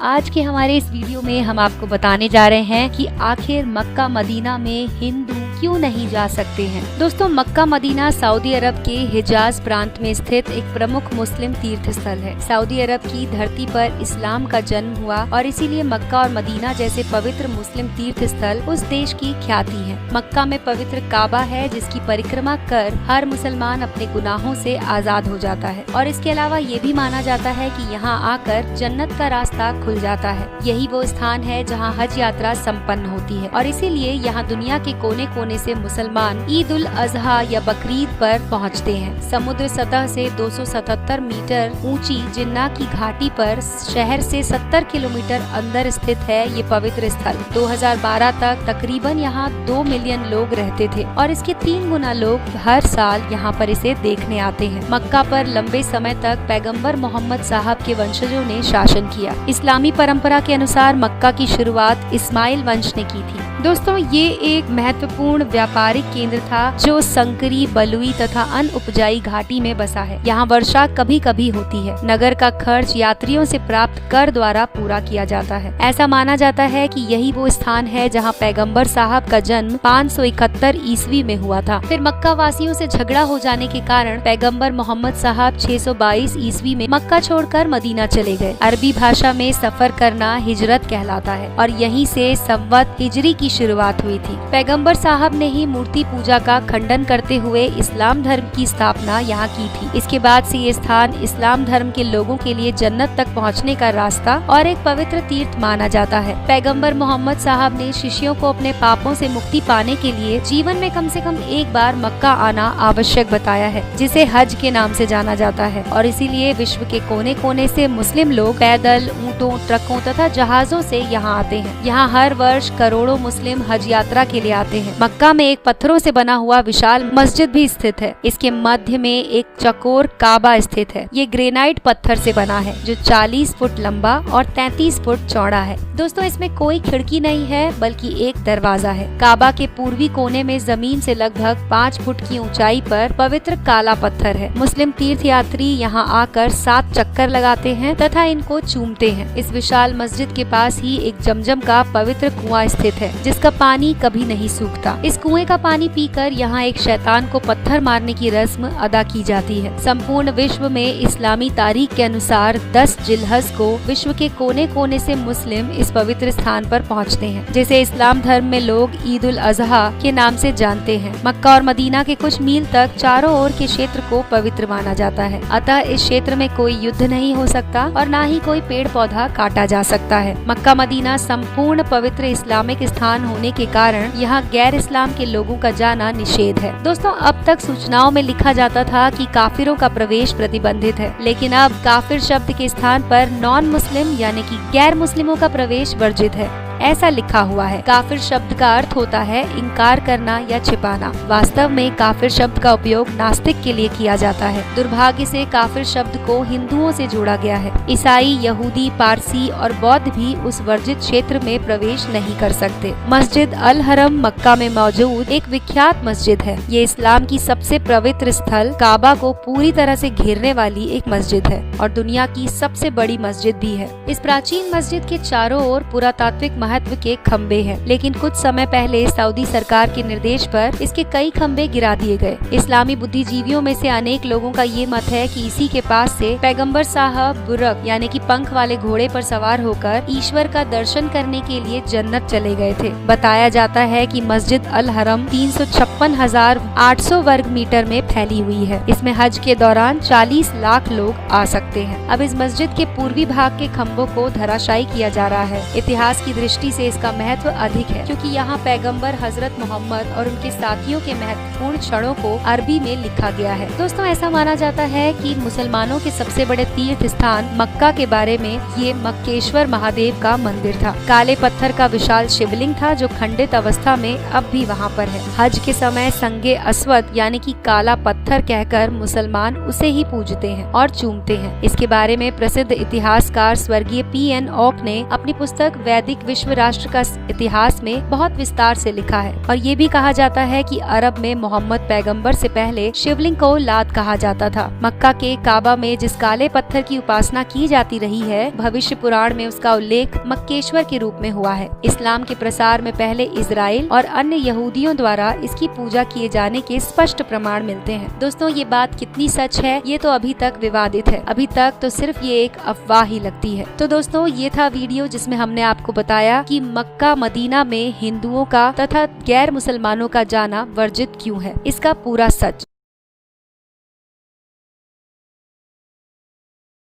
आज के हमारे इस वीडियो में हम आपको बताने जा रहे हैं कि आखिर मक्का मदीना में हिंदू क्यों नहीं जा सकते हैं। दोस्तों, मक्का मदीना सऊदी अरब के हिजाज प्रांत में स्थित एक प्रमुख मुस्लिम तीर्थ स्थल है। सऊदी अरब की धरती पर इस्लाम का जन्म हुआ और इसीलिए मक्का और मदीना जैसे पवित्र मुस्लिम तीर्थ स्थल उस देश की ख्याति है। मक्का में पवित्र काबा है जिसकी परिक्रमा कर हर मुसलमान अपने गुनाहों से आजाद हो जाता है और इसके अलावा ये भी माना जाता है कि यहाँ आकर जन्नत का रास्ता खुल जाता है। यही वो स्थान है जहाँ हज यात्रा संपन्न होती है और इसीलिए यहाँ दुनिया के कोने कोने से मुसलमान ईद उल अजहा या बकरीद पर पहुँचते हैं। समुद्र सतह से 277 मीटर ऊंची जिन्ना की घाटी पर शहर से 70 किलोमीटर अंदर स्थित है ये पवित्र स्थल। 2012 तक तकरीबन यहाँ 2 मिलियन लोग रहते थे और इसके 3 गुना लोग हर साल यहाँ पर इसे देखने आते हैं। मक्का पर लंबे समय तक पैगंबर मोहम्मद साहब के वंशजों ने शासन किया। इस्लामी परंपरा के अनुसार मक्का की शुरुआत इस्माइल वंश ने की थी। दोस्तों, ये एक महत्वपूर्ण व्यापारिक केंद्र था जो संकरी, बलुई तथा अनउपजाई घाटी में बसा है। यहाँ वर्षा कभी कभी होती है। नगर का खर्च यात्रियों से प्राप्त कर द्वारा पूरा किया जाता है। ऐसा माना जाता है कि यही वो स्थान है जहाँ पैगंबर साहब का जन्म 571 ईस्वी में हुआ था। फिर मक्का वासियों से झगड़ा हो जाने के कारण पैगंबर मोहम्मद साहब 622 ईस्वी में मक्का छोड़कर मदीना चले गए। अरबी भाषा में सफर करना हिजरत कहलाता है और यहीं से संवत हिजरी की शुरुआत हुई थी। पैगंबर साहब ने ही मूर्ति पूजा का खंडन करते हुए इस्लाम धर्म की स्थापना यहाँ की थी। इसके बाद से ये स्थान इस्लाम धर्म के लोगों के लिए जन्नत तक पहुँचने का रास्ता और एक पवित्र तीर्थ माना जाता है। पैगंबर मोहम्मद साहब ने शिष्यों को अपने पापों से मुक्ति पाने के लिए जीवन में कम से कम एक बार मक्का आना आवश्यक बताया है, जिसे हज के नाम से जाना जाता है और इसीलिए विश्व के कोने कोने से मुस्लिम लोग पैदल, ऊँटों, ट्रकों तथा जहाजों से यहाँ आते हैं। यहाँ हर वर्ष करोड़ों मुस्लिम हज यात्रा के लिए आते हैं। मक्का में एक पत्थरों से बना हुआ विशाल मस्जिद भी स्थित है। इसके मध्य में एक चकोर काबा स्थित है। ये ग्रेनाइट पत्थर से बना है जो 40 फुट लंबा और 33 फुट चौड़ा है। दोस्तों, इसमें कोई खिड़की नहीं है बल्कि एक दरवाजा है। काबा के पूर्वी कोने में जमीन से लगभग 5 फुट की ऊंचाई पर पवित्र काला पत्थर है। मुस्लिम तीर्थ यात्री यहाँ आकर 7 चक्कर लगाते हैं तथा इनको चूमते हैं। इस विशाल मस्जिद के पास ही एक जमजम का पवित्र कुआं स्थित है जिसका पानी कभी नहीं सूखता। इस कुएं का पानी पीकर यहाँ एक शैतान को पत्थर मारने की रस्म अदा की जाती है। संपूर्ण विश्व में इस्लामी तारीख के अनुसार 10 जिलहज को विश्व के कोने कोने से मुस्लिम इस पवित्र स्थान पर पहुँचते हैं, जिसे इस्लाम धर्म में लोग ईद उल अजहा के नाम से जानते हैं। मक्का और मदीना के कुछ मील तक चारों ओर के क्षेत्र को पवित्र माना जाता है। अतः इस क्षेत्र में कोई युद्ध नहीं हो सकता और न ही कोई पेड़ पौधा काटा जा सकता है। मक्का मदीना संपूर्ण पवित्र इस्लामिक स्थान होने के कारण यहाँ गैर इस्लाम के लोगों का जाना निषेध है। दोस्तों, अब तक सूचनाओं में लिखा जाता था कि काफिरों का प्रवेश प्रतिबंधित है, लेकिन अब काफिर शब्द के स्थान पर नॉन मुस्लिम यानी कि गैर मुस्लिमों का प्रवेश वर्जित है, ऐसा लिखा हुआ है। काफिर शब्द का अर्थ होता है इनकार करना या छिपाना। वास्तव में काफिर शब्द का उपयोग नास्तिक के लिए किया जाता है। दुर्भाग्य से काफिर शब्द को हिंदुओं से जोड़ा गया है। ईसाई, यहूदी, पारसी और बौद्ध भी उस वर्जित क्षेत्र में प्रवेश नहीं कर सकते। मस्जिद अल हरम मक्का में मौजूद एक विख्यात मस्जिद है। ये इस्लाम की सबसे पवित्र स्थल काबा को पूरी तरह से घेरने वाली एक मस्जिद है और दुनिया की सबसे बड़ी मस्जिद भी है। इस प्राचीन मस्जिद के चारों ओर पुरातात्विक महत्व के खम्बे हैं, लेकिन कुछ समय पहले सऊदी सरकार के निर्देश पर इसके कई खम्बे गिरा दिए गए। इस्लामी बुद्धिजीवियों में से अनेक लोगों का ये मत है कि इसी के पास से पैगंबर साहब बुरक यानी कि पंख वाले घोड़े पर सवार होकर ईश्वर का दर्शन करने के लिए जन्नत चले गए थे। बताया जाता है कि मस्जिद अल हरम 356,800 वर्ग मीटर में फैली हुई है। इसमें हज के दौरान 40 लाख लोग आ सकते हैं। अब इस मस्जिद के पूर्वी भाग के खम्बों को धराशायी किया जा रहा है। इतिहास की दृष्टि दृष्टि से इसका महत्व अधिक है, क्योंकि यहाँ पैगंबर हजरत मोहम्मद और उनके साथियों के महत्वपूर्ण क्षणों को अरबी में लिखा गया है। दोस्तों, ऐसा माना जाता है कि मुसलमानों के सबसे बड़े तीर्थ स्थान मक्का के बारे में ये मक्केश्वर महादेव का मंदिर था। काले पत्थर का विशाल शिवलिंग था जो खंडित अवस्था में अब भी वहाँ पर है। हज के समय संगे अस्वद यानी कि काला पत्थर कहकर मुसलमान उसे ही पूजते हैं और चूमते हैं। इसके बारे में प्रसिद्ध इतिहासकार स्वर्गीय P.N. ऑक ने अपनी पुस्तक वैदिक विश्व राष्ट्र का इतिहास में बहुत विस्तार से लिखा है। और ये भी कहा जाता है कि अरब में मोहम्मद पैगंबर से पहले शिवलिंग को लात कहा जाता था। मक्का के काबा में जिस काले पत्थर की उपासना की जाती रही है, भविष्य पुराण में उसका उल्लेख मक्केश्वर के रूप में हुआ है। इस्लाम के प्रसार में पहले इजराइल और अन्य यहूदियों द्वारा इसकी पूजा किए जाने के स्पष्ट प्रमाण मिलते हैं। दोस्तों, ये बात कितनी सच है ये तो अभी तक विवादित है। अभी तक तो सिर्फ ये एक अफवाह ही लगती है। तो दोस्तों, ये था वीडियो जिसमें हमने आपको बताया कि मक्का मदीना में हिंदुओं का तथा गैर मुसलमानों का जाना वर्जित क्यों है, इसका पूरा सच।